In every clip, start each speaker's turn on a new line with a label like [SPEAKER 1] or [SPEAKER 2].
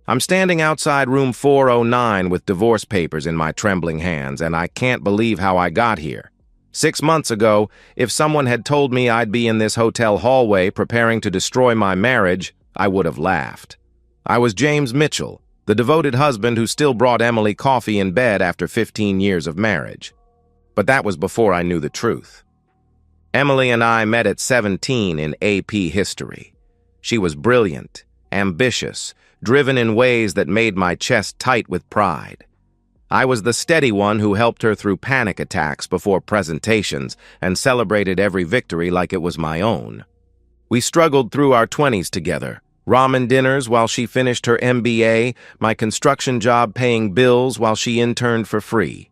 [SPEAKER 1] I'm standing outside room 409 with divorce papers in my trembling hands, and I can't believe how I got here. 6 months ago, if someone had told me I'd be in this hotel hallway preparing to destroy my marriage, I would have laughed. I was James Mitchell, the devoted husband who still brought Emily coffee in bed after 15 years of marriage. But that was before I knew the truth. Emily and I met at 17 in AP history. She was brilliant, ambitious, driven in ways that made my chest tight with pride. I was the steady one who helped her through panic attacks before presentations and celebrated every victory like it was my own. We struggled through our 20s together, ramen dinners while she finished her MBA, my construction job paying bills while she interned for free.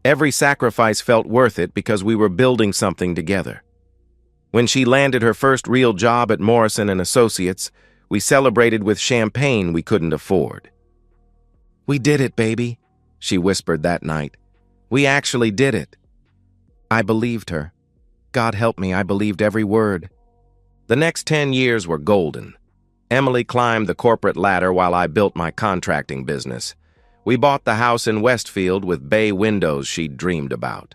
[SPEAKER 1] Every sacrifice felt worth it because we were building something together. When she landed her first real job at Morrison & Associates, we celebrated with champagne we couldn't afford. "We did it, baby," she whispered that night. "We actually did it." I believed her. God help me, I believed every word. The next 10 years were golden. Emily climbed the corporate ladder while I built my contracting business. We bought the house in Westfield with bay windows she'd dreamed about.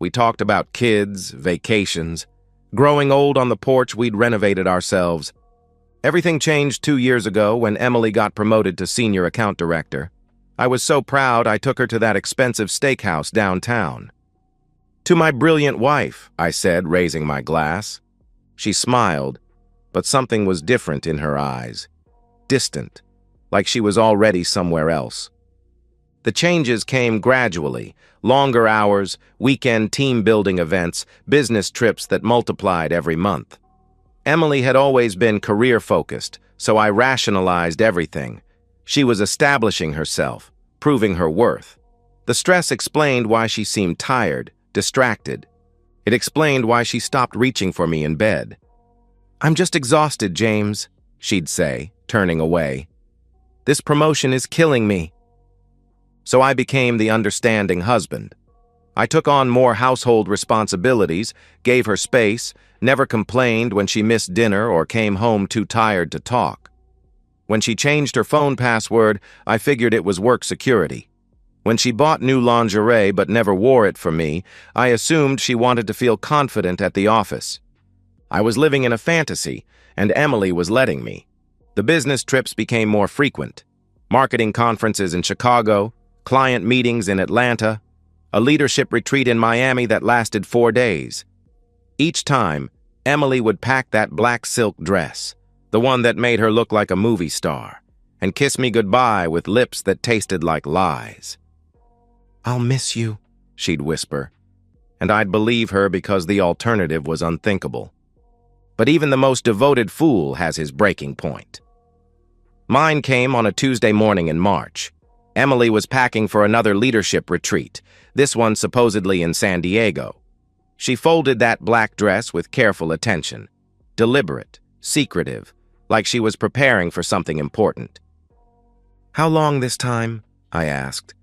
[SPEAKER 1] We talked about kids, vacations. Growing old on the porch, we'd renovated ourselves. Everything changed 2 years ago when Emily got promoted to senior account director. I was so proud I took her to that expensive steakhouse downtown. "To my brilliant wife," I said, raising my glass. She smiled, but something was different in her eyes. Distant, like she was already somewhere else. The changes came gradually. Longer hours, weekend team-building events, business trips that multiplied every month. Emily had always been career-focused, so I rationalized everything. She was establishing herself, proving her worth. The stress explained why she seemed tired, distracted. It explained why she stopped reaching for me in bed. "I'm just exhausted, James," she'd say, turning away. "This promotion is killing me." So I became the understanding husband. I took on more household responsibilities, gave her space, never complained when she missed dinner or came home too tired to talk. When she changed her phone password, I figured it was work security. When she bought new lingerie but never wore it for me, I assumed she wanted to feel confident at the office. I was living in a fantasy, and Emily was letting me. The business trips became more frequent. Marketing conferences in Chicago, client meetings in Atlanta, a leadership retreat in Miami that lasted 4 days. Each time, Emily would pack that black silk dress, the one that made her look like a movie star, and kiss me goodbye with lips that tasted like lies. "I'll miss you," she'd whisper, and I'd believe her because the alternative was unthinkable. But even the most devoted fool has his breaking point. Mine came on a Tuesday morning in March. Emily was packing for another leadership retreat, this one supposedly in San Diego. She folded that black dress with careful attention, deliberate, secretive, like she was preparing for something important. "How long this time?" I asked.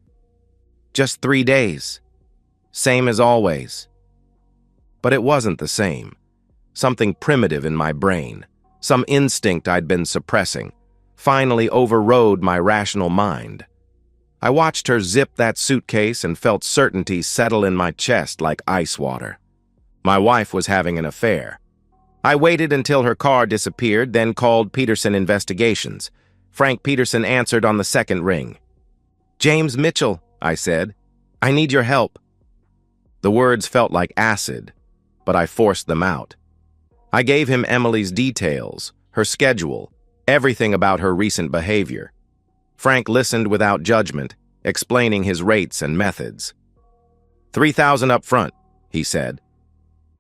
[SPEAKER 1] "Just 3 days. Same as always." But it wasn't the same. Something primitive in my brain, some instinct I'd been suppressing, finally overrode my rational mind. I watched her zip that suitcase and felt certainty settle in my chest like ice water. My wife was having an affair. I waited until her car disappeared, then called Peterson Investigations. Frank Peterson answered on the second ring. "James Mitchell," I said. "I need your help." The words felt like acid, but I forced them out. I gave him Emily's details, her schedule, everything about her recent behavior. Frank listened without judgment, explaining his rates and methods. "$3,000 up front," he said.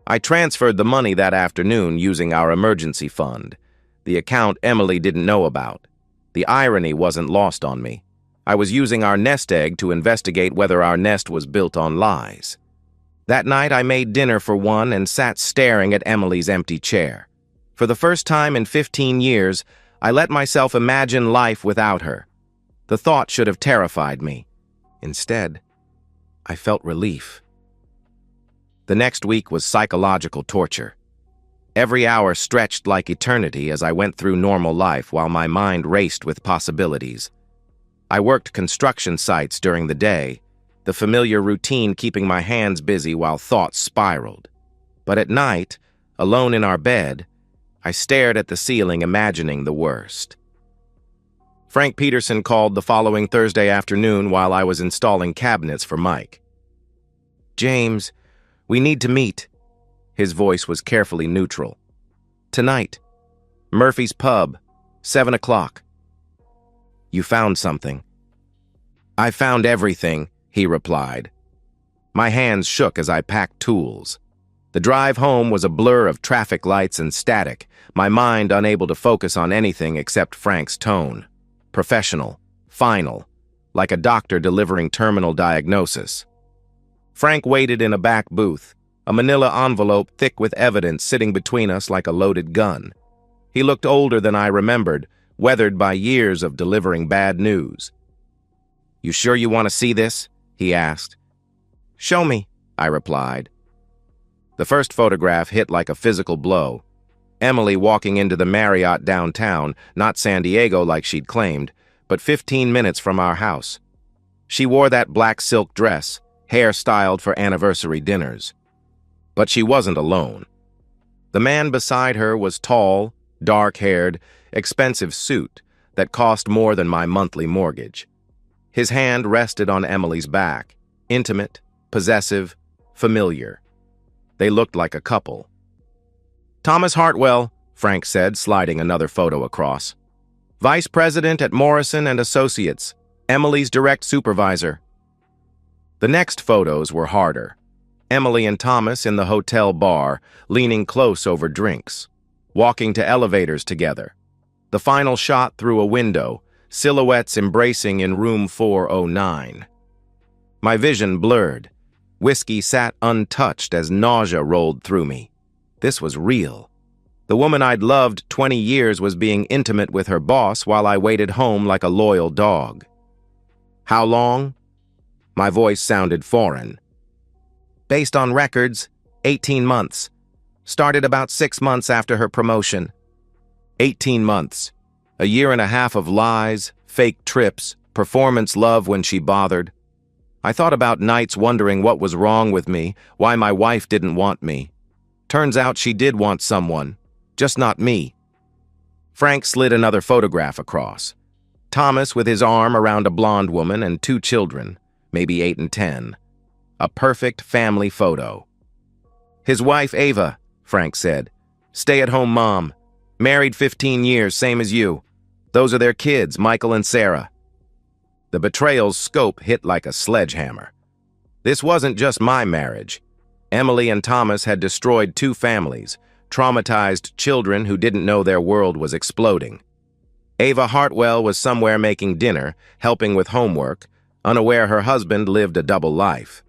[SPEAKER 1] I transferred the money that afternoon using our emergency fund, the account Emily didn't know about. The irony wasn't lost on me. I was using our nest egg to investigate whether our nest was built on lies. That night I made dinner for one and sat staring at Emily's empty chair. For the first time in 15 years, I let myself imagine life without her. The thought should have terrified me. Instead, I felt relief. The next week was psychological torture. Every hour stretched like eternity as I went through normal life while my mind raced with possibilities. I worked construction sites during the day, the familiar routine keeping my hands busy while thoughts spiraled. But at night, alone in our bed, I stared at the ceiling imagining the worst. Frank Peterson called the following Thursday afternoon while I was installing cabinets for Mike. "James, we need to meet." His voice was carefully neutral. "Tonight. Murphy's Pub, 7 o'clock. "You found something." "I found everything," he replied. My hands shook as I packed tools. The drive home was a blur of traffic lights and static, my mind unable to focus on anything except Frank's tone. Professional, final, like a doctor delivering terminal diagnosis. Frank waited in a back booth, a manila envelope thick with evidence sitting between us like a loaded gun. He looked older than I remembered, weathered by years of delivering bad news. "You sure you want to see this?" he asked. "Show me," I replied. The first photograph hit like a physical blow. Emily walking into the Marriott downtown, not San Diego like she'd claimed, but 15 minutes from our house. She wore that black silk dress, hair styled for anniversary dinners. But she wasn't alone. The man beside her was tall, dark-haired, expensive suit that cost more than my monthly mortgage. His hand rested on Emily's back, intimate, possessive, familiar. They looked like a couple. "Thomas Hartwell," Frank said, sliding another photo across. "Vice President at Morrison and Associates, Emily's direct supervisor." The next photos were harder. Emily and Thomas in the hotel bar, leaning close over drinks, walking to elevators together. The final shot through a window, silhouettes embracing in room 409. My vision blurred. Whiskey sat untouched as nausea rolled through me. This was real. The woman I'd loved 20 years was being intimate with her boss while I waited home like a loyal dog. "How long?" My voice sounded foreign. "Based on records, 18 months. Started about 6 months after her promotion." 18 months. A year and a half of lies, fake trips, performance love when she bothered. I thought about nights wondering what was wrong with me, why my wife didn't want me. Turns out she did want someone, just not me. Frank slid another photograph across. Thomas with his arm around a blonde woman and 2 children, maybe 8 and 10. A perfect family photo. "His wife, Ava," Frank said. "Stay-at-home mom. Married 15 years, same as you. Those are their kids, Michael and Sarah." The betrayal's scope hit like a sledgehammer. This wasn't just my marriage. Emily and Thomas had destroyed 2 families, traumatized children who didn't know their world was exploding. Ava Hartwell was somewhere making dinner, helping with homework, unaware her husband lived a double life.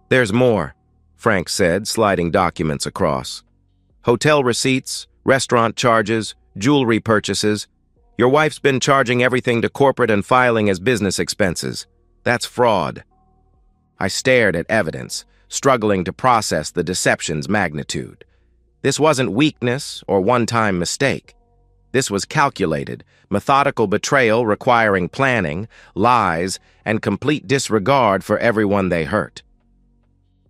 [SPEAKER 1] "There's more," Frank said, sliding documents across. "Hotel receipts, restaurant charges, jewelry purchases. Your wife's been charging everything to corporate and filing as business expenses. That's fraud." I stared at evidence, struggling to process the deception's magnitude. This wasn't weakness or one-time mistake. This was calculated, methodical betrayal requiring planning, lies, and complete disregard for everyone they hurt.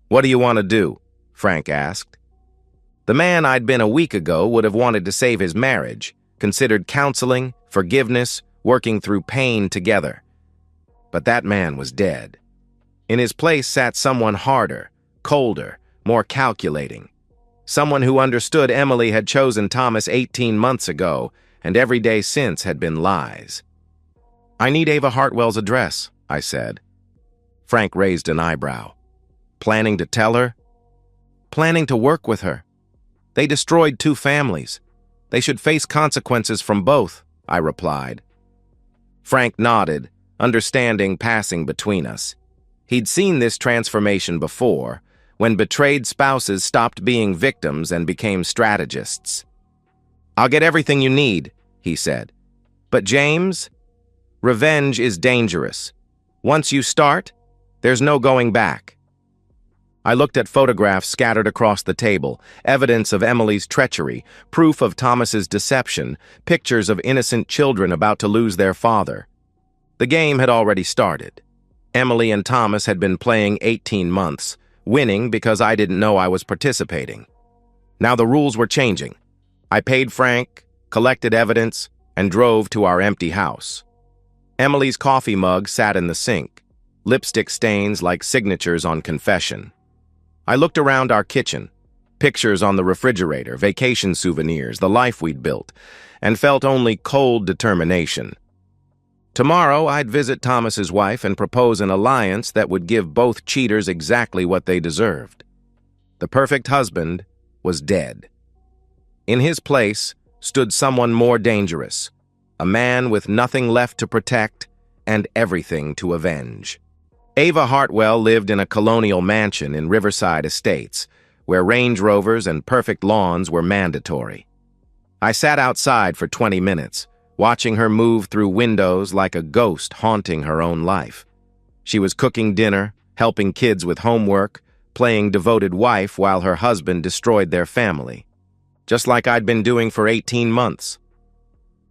[SPEAKER 1] "What do you want to do?" Frank asked. The man I'd been a week ago would have wanted to save his marriage, considered counseling, forgiveness, working through pain together. But that man was dead. In his place sat someone harder, colder, more calculating. Someone who understood Emily had chosen Thomas 18 months ago, and every day since had been lies. "I need Ava Hartwell's address," I said. Frank raised an eyebrow. "Planning to tell her?" "Planning to work with her. They destroyed 2 families. They should face consequences from both," I replied. Frank nodded, understanding passing between us. He'd seen this transformation before, when betrayed spouses stopped being victims and became strategists. "I'll get everything you need," he said. "But James, revenge is dangerous. Once you start, there's no going back." I looked at photographs scattered across the table, evidence of Emily's treachery, proof of Thomas's deception, pictures of innocent children about to lose their father. The game had already started. Emily and Thomas had been playing 18 months, winning because I didn't know I was participating. Now the rules were changing. I paid Frank, collected evidence, and drove to our empty house. Emily's coffee mug sat in the sink, lipstick stains like signatures on confession. I looked around our kitchen, pictures on the refrigerator, vacation souvenirs, the life we'd built, and felt only cold determination. Tomorrow, I'd visit Thomas's wife and propose an alliance that would give both cheaters exactly what they deserved. The perfect husband was dead. In his place stood someone more dangerous, a man with nothing left to protect and everything to avenge. Ava Hartwell lived in a colonial mansion in Riverside Estates, where Range Rovers and perfect lawns were mandatory. I sat outside for 20 minutes, watching her move through windows like a ghost haunting her own life. She was cooking dinner, helping kids with homework, playing devoted wife while her husband destroyed their family, just like I'd been doing for 18 months.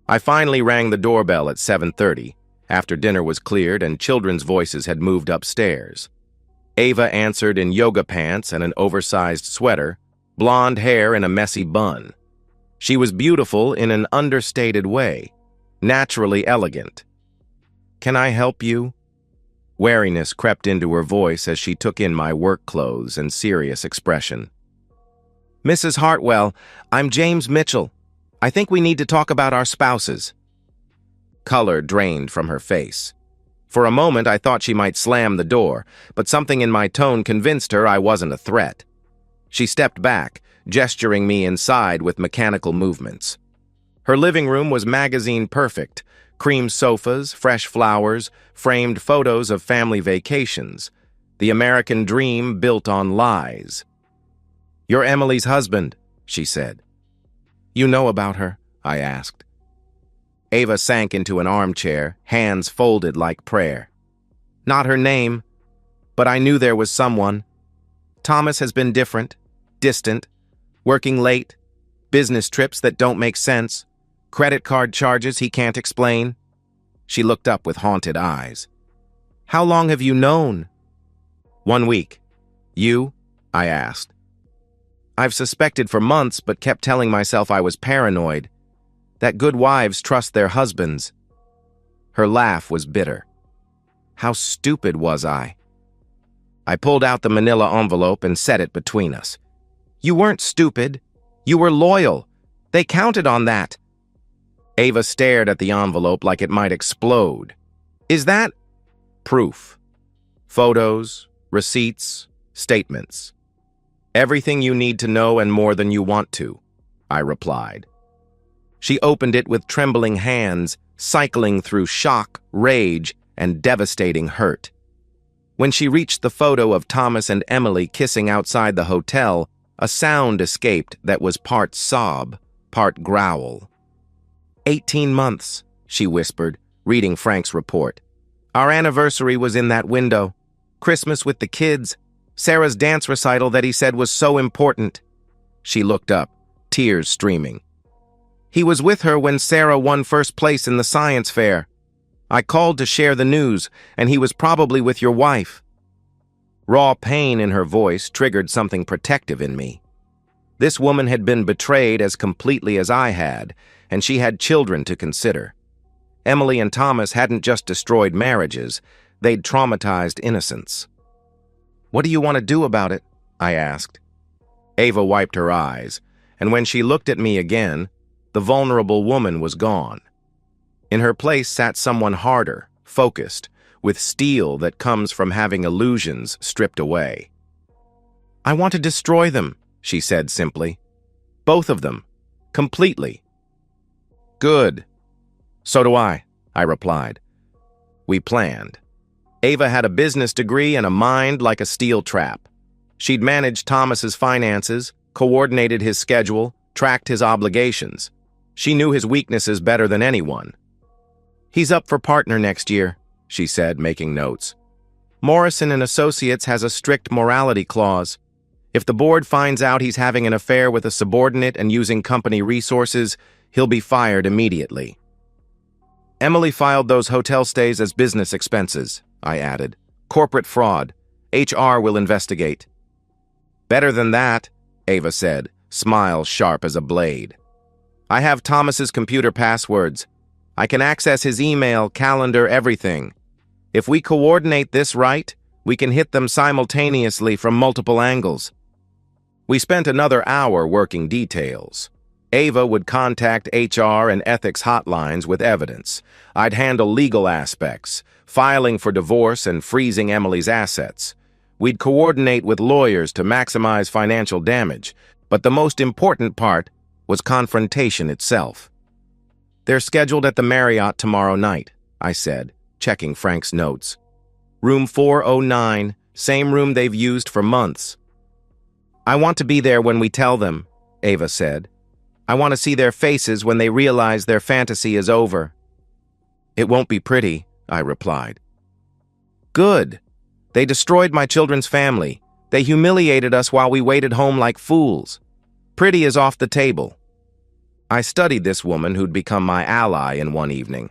[SPEAKER 1] I finally rang the doorbell at 7:30, after dinner was cleared and children's voices had moved upstairs. Ava answered in yoga pants and an oversized sweater, blonde hair in a messy bun. She was beautiful in an understated way, naturally elegant. "Can I help you?" Wariness crept into her voice as she took in my work clothes and serious expression. "Mrs. Hartwell, I'm James Mitchell. I think we need to talk about our spouses." Color drained from her face. For a moment, I thought she might slam the door, but something in my tone convinced her I wasn't a threat. She stepped back, gesturing me inside with mechanical movements. Her living room was magazine perfect, cream sofas, fresh flowers, framed photos of family vacations. The American dream built on lies. "You're Emily's husband," she said. "You know about her?" I asked. Ava sank into an armchair, hands folded like prayer. "Not her name, but I knew there was someone. Thomas has been different, distant, working late, business trips that don't make sense, credit card charges he can't explain." She looked up with haunted eyes. "How long have you known?" "1 week. You?" I asked. "I've suspected for months, but kept telling myself I was paranoid. That good wives trust their husbands." Her laugh was bitter. How stupid was I? I pulled out the manila envelope and set it between us. "You weren't stupid. You were loyal. They counted on that." Ava stared at the envelope like it might explode. "Is that—" "Proof. Photos, receipts, statements. Everything you need to know and more than you want to," I replied. She opened it with trembling hands, cycling through shock, rage, and devastating hurt. When she reached the photo of Thomas and Emily kissing outside the hotel, a sound escaped that was part sob, part growl. 18 months, she whispered, reading Frank's report. "Our anniversary was in that window. Christmas with the kids. Sarah's dance recital that he said was so important." She looked up, tears streaming. "He was with her when Sarah won first place in the science fair. I called to share the news, and he was probably with your wife." Raw pain in her voice triggered something protective in me. This woman had been betrayed as completely as I had, and she had children to consider. Emily and Thomas hadn't just destroyed marriages, they'd traumatized innocence. "What do you want to do about it?" I asked. Ava wiped her eyes, and when she looked at me again, the vulnerable woman was gone. In her place sat someone harder, focused, with steel that comes from having illusions stripped away. "I want to destroy them," she said simply. "Both of them. Completely." "Good. So do I replied. We planned. Ava had a business degree and a mind like a steel trap. She'd managed Thomas's finances, coordinated his schedule, tracked his obligations. She knew his weaknesses better than anyone. "He's up for partner next year," she said, making notes. Morrison and Associates has a strict morality clause. If the board finds out he's having an affair with a subordinate and using company resources, he'll be fired immediately. Emily filed those hotel stays as business expenses, I added. Corporate fraud. HR will investigate. Better than that, Ava said, smile sharp as a blade. I have Thomas's computer passwords. I can access his email, calendar, everything. If we coordinate this right, we can hit them simultaneously from multiple angles. We spent another hour working details. Ava would contact HR and ethics hotlines with evidence. I'd handle legal aspects, filing for divorce and freezing Emily's assets. We'd coordinate with lawyers to maximize financial damage, but the most important part was confrontation itself. They're scheduled at the Marriott tomorrow night, I said, checking Frank's notes. Room 409, same room they've used for months. I want to be there when we tell them, Ava said. I want to see their faces when they realize their fantasy is over. It won't be pretty, I replied. Good. They destroyed my children's family. They humiliated us while we waited home like fools. Pretty is off the table. I studied this woman who'd become my ally in one evening.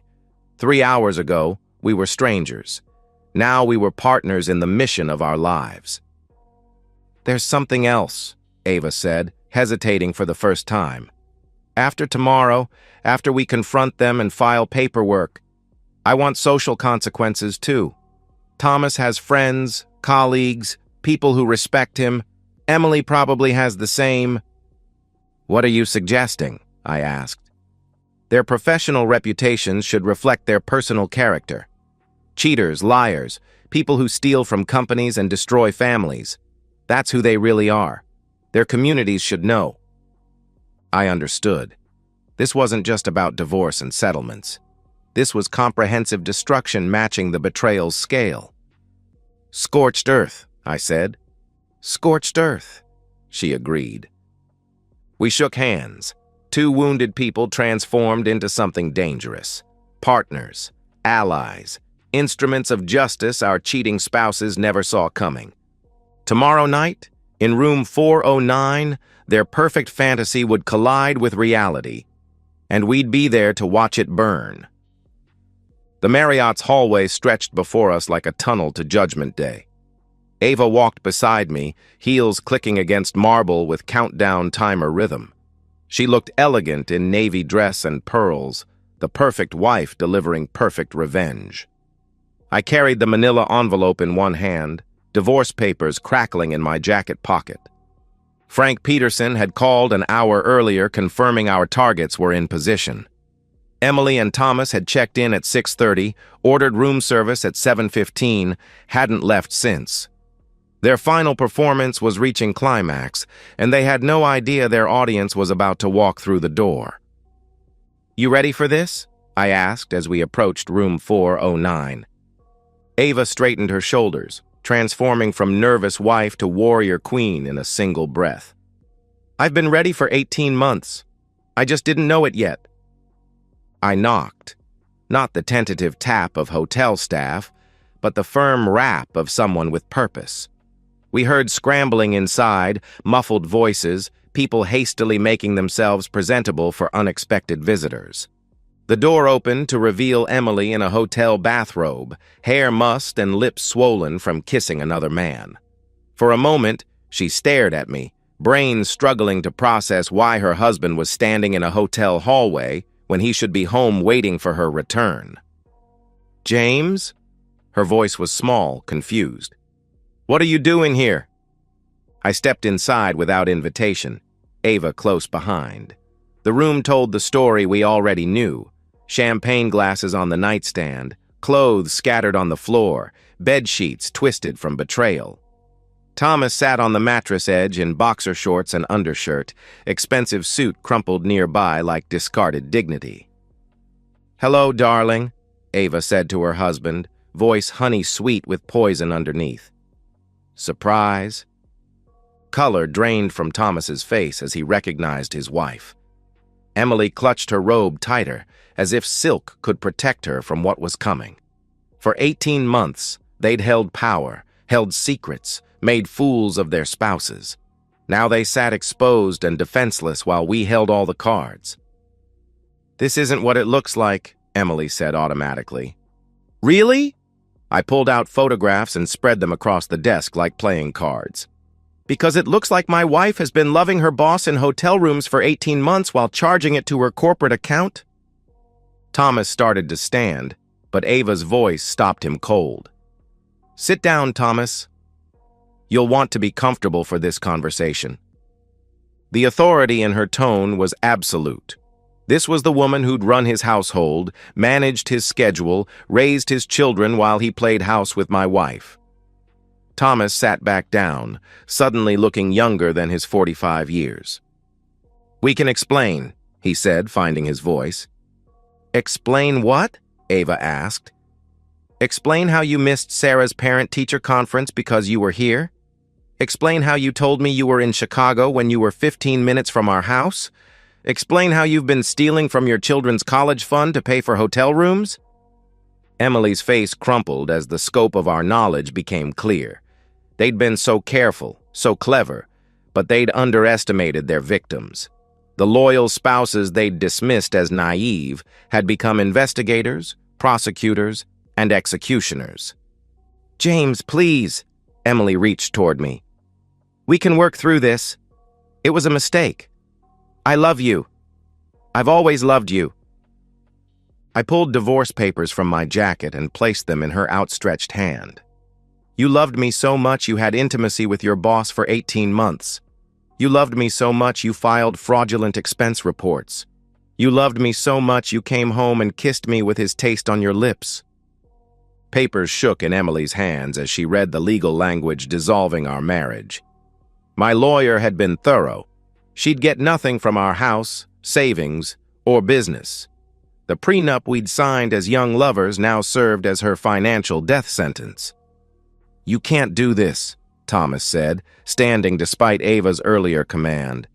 [SPEAKER 1] 3 hours ago, we were strangers. Now we were partners in the mission of our lives. There's something else, Ava said, hesitating for the first time. After tomorrow, after we confront them and file paperwork, I want social consequences too. Thomas has friends, colleagues, people who respect him. Emily probably has the same. What are you suggesting? I asked. Their professional reputations should reflect their personal character. Cheaters, liars, people who steal from companies and destroy families. That's who they really are. Their communities should know. I understood. This wasn't just about divorce and settlements. This was comprehensive destruction matching the betrayal's scale. Scorched earth, I said. Scorched earth, she agreed. We shook hands. 2 wounded people transformed into something dangerous. Partners, allies, instruments of justice our cheating spouses never saw coming. Tomorrow night, in room 409, their perfect fantasy would collide with reality, and we'd be there to watch it burn. The Marriott's hallway stretched before us like a tunnel to Judgment Day. Ava walked beside me, heels clicking against marble with countdown timer rhythm. She looked elegant in navy dress and pearls, the perfect wife delivering perfect revenge. I carried the manila envelope in one hand, divorce papers crackling in my jacket pocket. Frank Peterson had called an hour earlier confirming our targets were in position. Emily and Thomas had checked in at 6:30, ordered room service at 7:15, hadn't left since. Their final performance was reaching climax, and they had no idea their audience was about to walk through the door. You ready for this? I asked as we approached room 409. Ava straightened her shoulders, transforming from nervous wife to warrior queen in a single breath. I've been ready for 18 months. I just didn't know it yet. I knocked, not the tentative tap of hotel staff, but the firm rap of someone with purpose. We heard scrambling inside, muffled voices, people hastily making themselves presentable for unexpected visitors. The door opened to reveal Emily in a hotel bathrobe, hair mussed and lips swollen from kissing another man. For a moment, she stared at me, brain struggling to process why her husband was standing in a hotel hallway when he should be home waiting for her return. James? Her voice was small, confused. What are you doing here? I stepped inside without invitation, Ava close behind. The room told the story we already knew. Champagne glasses on the nightstand, clothes scattered on the floor, bed sheets twisted from betrayal. Thomas sat on the mattress edge in boxer shorts and undershirt, expensive suit crumpled nearby like discarded dignity. Hello, darling, Ava said to her husband, voice honey-sweet with poison underneath. Surprise? Color drained from Thomas's face as he recognized his wife. Emily clutched her robe tighter, as if silk could protect her from what was coming. For 18 months, They'd held power, held secrets, made fools of their spouses. Now they sat exposed and defenseless while we held all the cards. "This isn't what it looks like," Emily said automatically. "Really?" I pulled out photographs and spread them across the desk like playing cards. "Because it looks like my wife has been loving her boss in hotel rooms for 18 months while charging it to her corporate account." Thomas started to stand, but Ava's voice stopped him cold. "Sit down, Thomas. You'll want to be comfortable for this conversation." The authority in her tone was absolute. This was the woman who'd run his household, managed his schedule, raised his children while he played house with my wife. Thomas sat back down, suddenly looking younger than his 45 years. "We can explain," he said, finding his voice. "Explain what?" Ava asked. "Explain how you missed Sarah's parent-teacher conference because you were here? Explain how you told me you were in Chicago when you were 15 minutes from our house? Explain how you've been stealing from your children's college fund to pay for hotel rooms?" Emily's face crumpled as the scope of our knowledge became clear. They'd been so careful, so clever, but they'd underestimated their victims. The loyal spouses they'd dismissed as naive had become investigators, prosecutors, and executioners. "James, please," Emily reached toward me. "We can work through this. It was a mistake. I love you. I've always loved you." I pulled divorce papers from my jacket and placed them in her outstretched hand. "You loved me so much you had intimacy with your boss for 18 months. You loved me so much you filed fraudulent expense reports. You loved me so much you came home and kissed me with his taste on your lips." Papers shook in Emily's hands as she read the legal language dissolving our marriage. My lawyer had been thorough. She'd get nothing from our house, savings, or business. The prenup we'd signed as young lovers now served as her financial death sentence. "You can't do this," Thomas said, standing despite Ava's earlier command.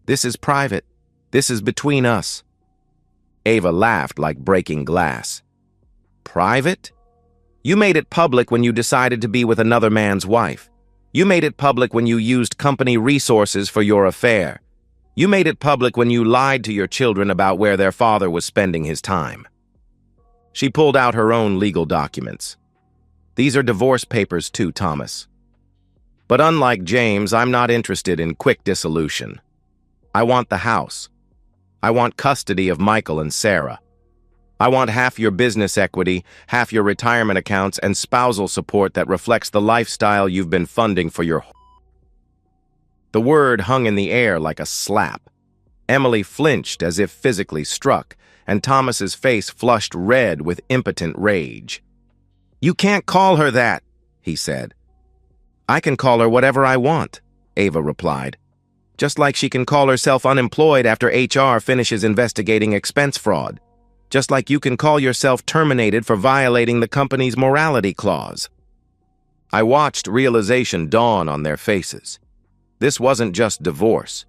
[SPEAKER 1] "This is private. This is between us." Ava laughed like breaking glass. "Private? You made it public when you decided to be with another man's wife. You made it public when you used company resources for your affair. You made it public when you lied to your children about where their father was spending his time." She pulled out her own legal documents. "These are divorce papers too, Thomas. But unlike James, I'm not interested in quick dissolution. I want the house. I want custody of Michael and Sarah. I want half your business equity, half your retirement accounts, and spousal support that reflects the lifestyle you've been funding for your..." The word hung in the air like a slap. Emily flinched as if physically struck, and Thomas's face flushed red with impotent rage. "You can't call her that," he said. "I can call her whatever I want," Ava replied. "Just like she can call herself unemployed after HR finishes investigating expense fraud. Just like you can call yourself terminated for violating the company's morality clause." I watched realization dawn on their faces. This wasn't just divorce.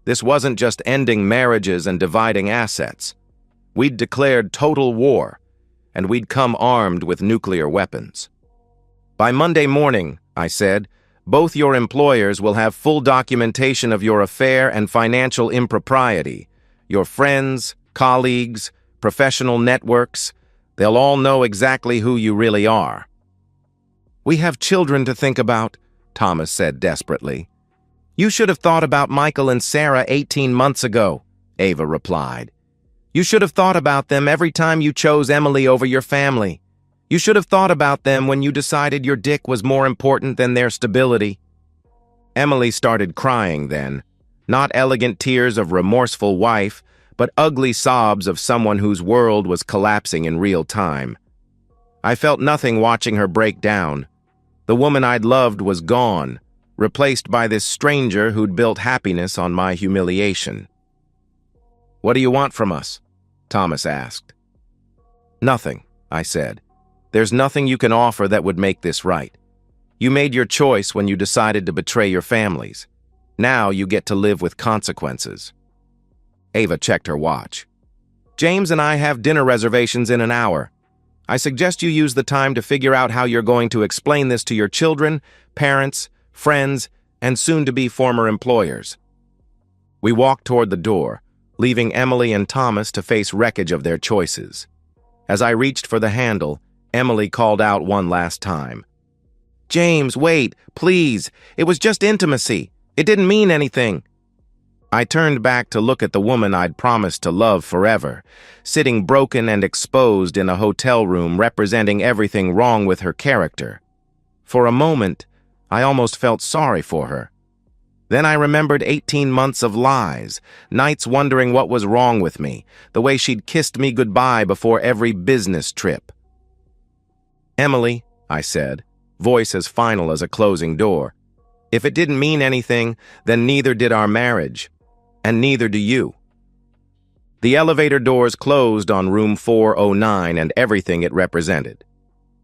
[SPEAKER 1] This wasn't just ending marriages and dividing assets. We'd declared total war, and we'd come armed with nuclear weapons. "By Monday morning," I said, "both your employers will have full documentation of your affair and financial impropriety. Your friends, colleagues, professional networks, they'll all know exactly who you really are." "We have children to think about," Thomas said desperately. "You should have thought about Michael and Sarah 18 months ago," Ava replied. "You should have thought about them every time you chose Emily over your family. You should have thought about them when you decided your dick was more important than their stability." Emily started crying then, not elegant tears of remorseful wife, but ugly sobs of someone whose world was collapsing in real time. I felt nothing watching her break down. The woman I'd loved was gone, replaced by this stranger who'd built happiness on my humiliation. "What do you want from us?" Thomas asked. "Nothing," I said. "There's nothing you can offer that would make this right. You made your choice when you decided to betray your families. Now you get to live with consequences." Ava checked her watch. "James and I have dinner reservations in an hour. I suggest you use the time to figure out how you're going to explain this to your children, parents, friends, and soon-to-be former employers. We walked toward the door, leaving Emily and Thomas to face wreckage of their choices. As I reached for the handle, Emily called out one last time. "James, wait, please. It was just intimacy. It didn't mean anything." I turned back to look at the woman I'd promised to love forever, sitting broken and exposed in a hotel room representing everything wrong with her character. For a moment, I almost felt sorry for her. Then I remembered 18 months of lies, nights wondering what was wrong with me, the way she'd kissed me goodbye before every business trip. "Emily," I said, voice as final as a closing door, "if it didn't mean anything, then neither did our marriage. And neither do you." The elevator doors closed on room 409 and everything it represented.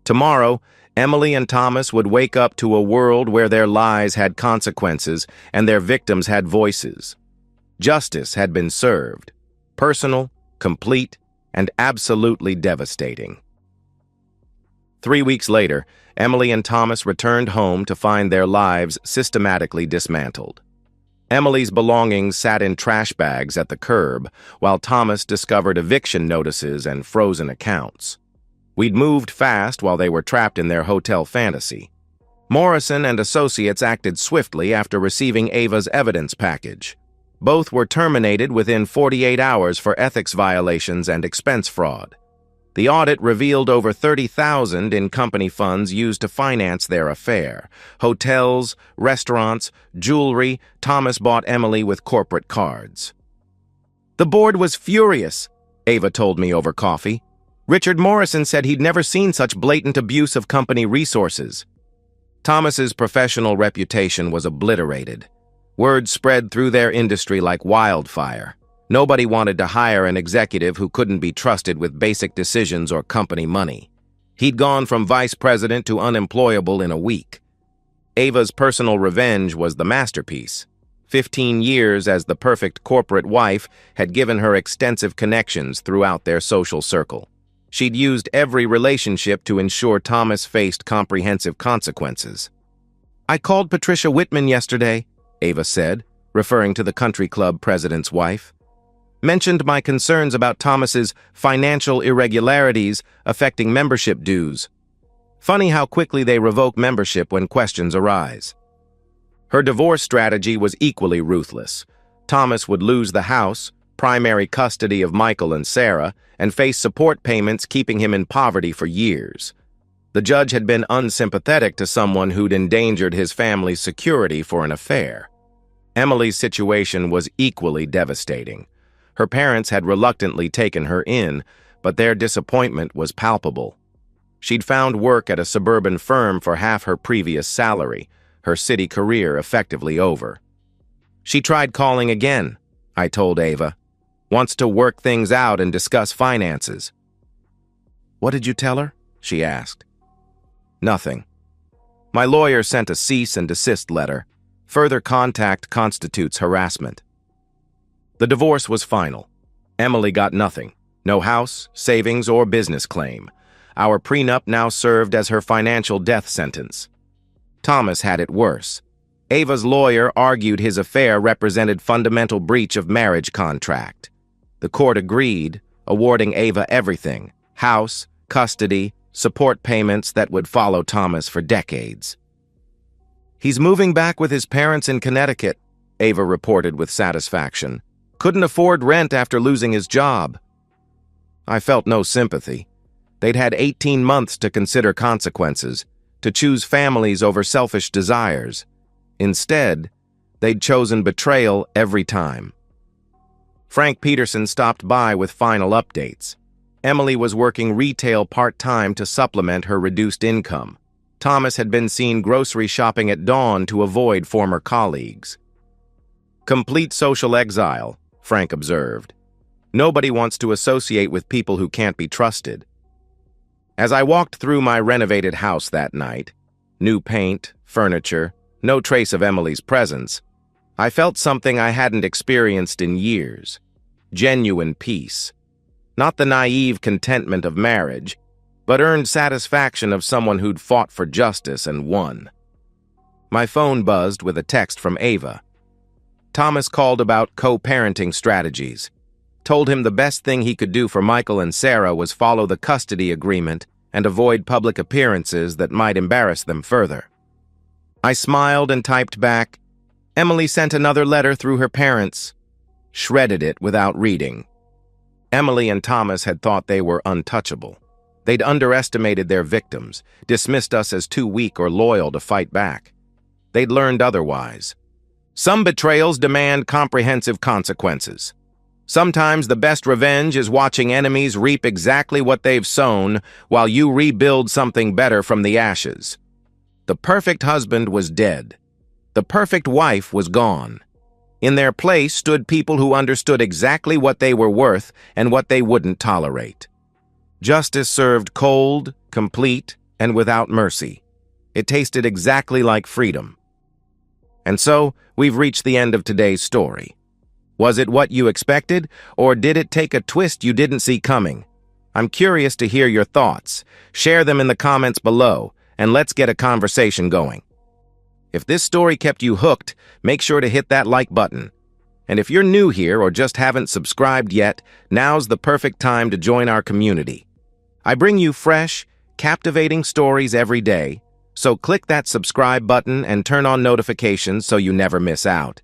[SPEAKER 1] Tomorrow, Emily and Thomas would wake up to a world where their lies had consequences and their victims had voices. Justice had been served. Personal, complete, and absolutely devastating. 3 weeks later, Emily and Thomas returned home to find their lives systematically dismantled. Emily's belongings sat in trash bags at the curb, while Thomas discovered eviction notices and frozen accounts. We'd moved fast while they were trapped in their hotel fantasy. Morrison and associates acted swiftly after receiving Ava's evidence package. Both were terminated within 48 hours for ethics violations and expense fraud. The audit revealed over $30,000 in company funds used to finance their affair. Hotels, restaurants, jewelry. Thomas bought Emily with corporate cards. "The board was furious," Ava told me over coffee. "Richard Morrison said he'd never seen such blatant abuse of company resources." Thomas's professional reputation was obliterated. Word spread through their industry like wildfire. Nobody wanted to hire an executive who couldn't be trusted with basic decisions or company money. He'd gone from vice president to unemployable in a week. Ava's personal revenge was the masterpiece. 15 years as the perfect corporate wife had given her extensive connections throughout their social circle. She'd used every relationship to ensure Thomas faced comprehensive consequences. "I called Patricia Whitman yesterday," Ava said, referring to the country club president's wife. "Mentioned my concerns about Thomas's financial irregularities affecting membership dues. Funny how quickly they revoke membership when questions arise." Her divorce strategy was equally ruthless. Thomas would lose the house, primary custody of Michael and Sarah, and face support payments keeping him in poverty for years. The judge had been unsympathetic to someone who'd endangered his family's security for an affair. Emily's situation was equally devastating. Her parents had reluctantly taken her in, but their disappointment was palpable. She'd found work at a suburban firm for half her previous salary, her city career effectively over. "She tried calling again," I told Ava. "Wants to work things out and discuss finances." "What did you tell her?" she asked. "Nothing. My lawyer sent a cease and desist letter. Further contact constitutes harassment." The divorce was final. Emily got nothing. No house, savings, or business claim. Our prenup now served as her financial death sentence. Thomas had it worse. Ava's lawyer argued his affair represented fundamental breach of marriage contract. The court agreed, awarding Ava everything: house, custody, support payments that would follow Thomas for decades. "He's moving back with his parents in Connecticut," Ava reported with satisfaction. "Couldn't afford rent after losing his job." I felt no sympathy. They'd had 18 months to consider consequences, to choose families over selfish desires. Instead, they'd chosen betrayal every time. Frank Peterson stopped by with final updates. Emily was working retail part-time to supplement her reduced income. Thomas had been seen grocery shopping at dawn to avoid former colleagues. "Complete social exile," Frank observed. "Nobody wants to associate with people who can't be trusted." As I walked through my renovated house that night, new paint, furniture, no trace of Emily's presence, I felt something I hadn't experienced in years: genuine peace. Not the naive contentment of marriage, but earned satisfaction of someone who'd fought for justice and won. My phone buzzed with a text from Ava. Thomas called about co-parenting strategies. Told him the best thing he could do for Michael and Sarah was follow the custody agreement and avoid public appearances that might embarrass them further. I smiled and typed back, "Emily sent another letter through her parents." Shredded it without reading. Emily and Thomas had thought they were untouchable. They'd underestimated their victims, dismissed us as too weak or loyal to fight back. They'd learned otherwise. Some betrayals demand comprehensive consequences. Sometimes the best revenge is watching enemies reap exactly what they've sown while you rebuild something better from the ashes. The perfect husband was dead. The perfect wife was gone. In their place stood people who understood exactly what they were worth and what they wouldn't tolerate. Justice served cold, complete, and without mercy. It tasted exactly like freedom. And so, we've reached the end of today's story. Was it what you expected, or did it take a twist you didn't see coming? I'm curious to hear your thoughts. Share them in the comments below, and let's get a conversation going. If this story kept you hooked, make sure to hit that like button. And if you're new here or just haven't subscribed yet, now's the perfect time to join our community. I bring you fresh, captivating stories every day, so click that subscribe button and turn on notifications so you never miss out.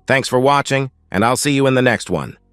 [SPEAKER 1] Thanks for watching, and I'll see you in the next one.